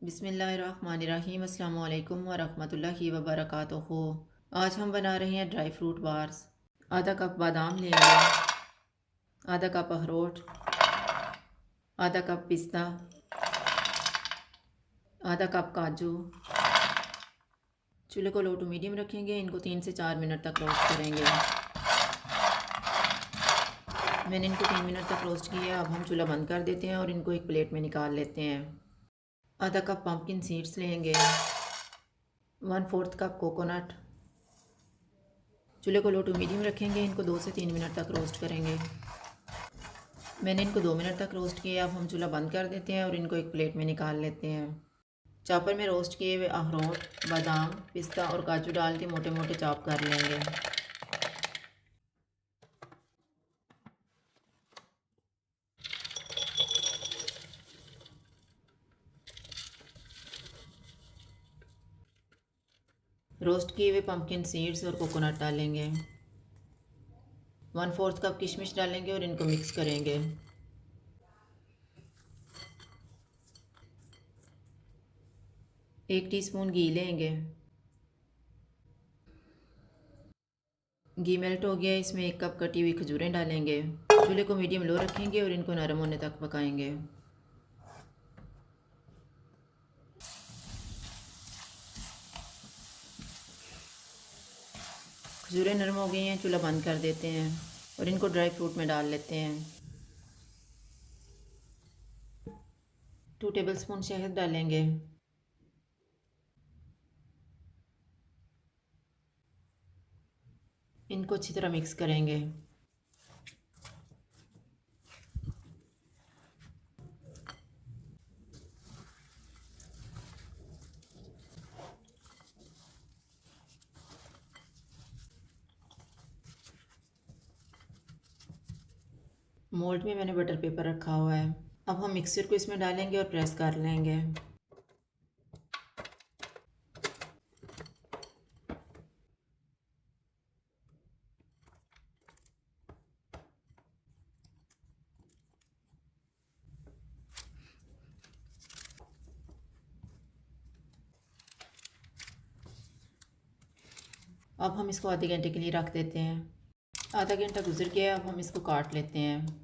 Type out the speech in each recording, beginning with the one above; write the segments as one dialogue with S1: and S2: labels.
S1: बिस्मिल्लाहिर्रहमानिर्रहीम अस्सलाम वालेकुम वरहमतुल्लाहि वबरकातुहू। आज हम बना रहे हैं ड्राई फ्रूट बार्स। आधा कप बादाम लेंगे, आधा कप अखरोट, आधा कप पिस्ता, आधा कप काजू। चूल्हे को लो टू मीडियम रखेंगे। इनको 3 से 4 मिनट तक रोस्ट करेंगे। मैंने इनको 3 मिनट तक रोस्ट किया। अब हम चूल्हा बंद कर देते हैं और इनको एक प्लेट में निकाल लेते हैं। आधा कप पम्पकिन सीड्स लेंगे, 1/4 कप कोकोनट। चूल्हे को लो टू मीडियम रखेंगे। इनको 2 से 3 मिनट तक रोस्ट करेंगे। मैंने इनको 2 मिनट तक रोस्ट किया। अब हम चूल्हा बंद कर देते हैं और इनको एक प्लेट में निकाल लेते हैं। चॉपर में रोस्ट किए हुए अखरोट, बादाम, पिस्ता और काजू डाल के मोटे मोटे चॉप कर लेंगे। रोस्ट किए हुए पम्पकिन सीड्स और कोकोनट डालेंगे। 1/4 कप किशमिश डालेंगे और इनको मिक्स करेंगे। एक टीस्पून घी लेंगे। घी मेल्ट हो गया। इसमें 1 कप कटी हुई खजूरें डालेंगे। चूल्हे को मीडियम लो रखेंगे और इनको नरम होने तक पकाएंगे। खजूरें नरम हो गई हैं। चूल्हा बंद कर देते हैं और इनको ड्राई फ्रूट में डाल लेते हैं। 2 टेबलस्पून शहद डालेंगे। इनको अच्छी तरह मिक्स करेंगे। मोल्ड में मैंने बटर पेपर रखा हुआ है। अब हम मिक्सर को इसमें डालेंगे और प्रेस कर लेंगे। अब हम इसको आधे घंटे के लिए रख देते हैं। आधा घंटा गुजर गया। अब हम इसको काट लेते हैं।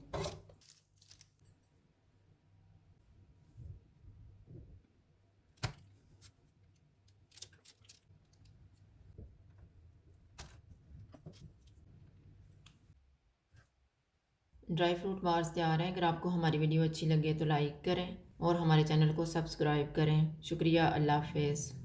S1: ड्राई फ्रूट बार्स तैयार हैं। अगर आपको हमारी वीडियो अच्छी लगे तो लाइक करें और हमारे चैनल को सब्सक्राइब करें। शुक्रिया। अल्लाह हाफ़िज़।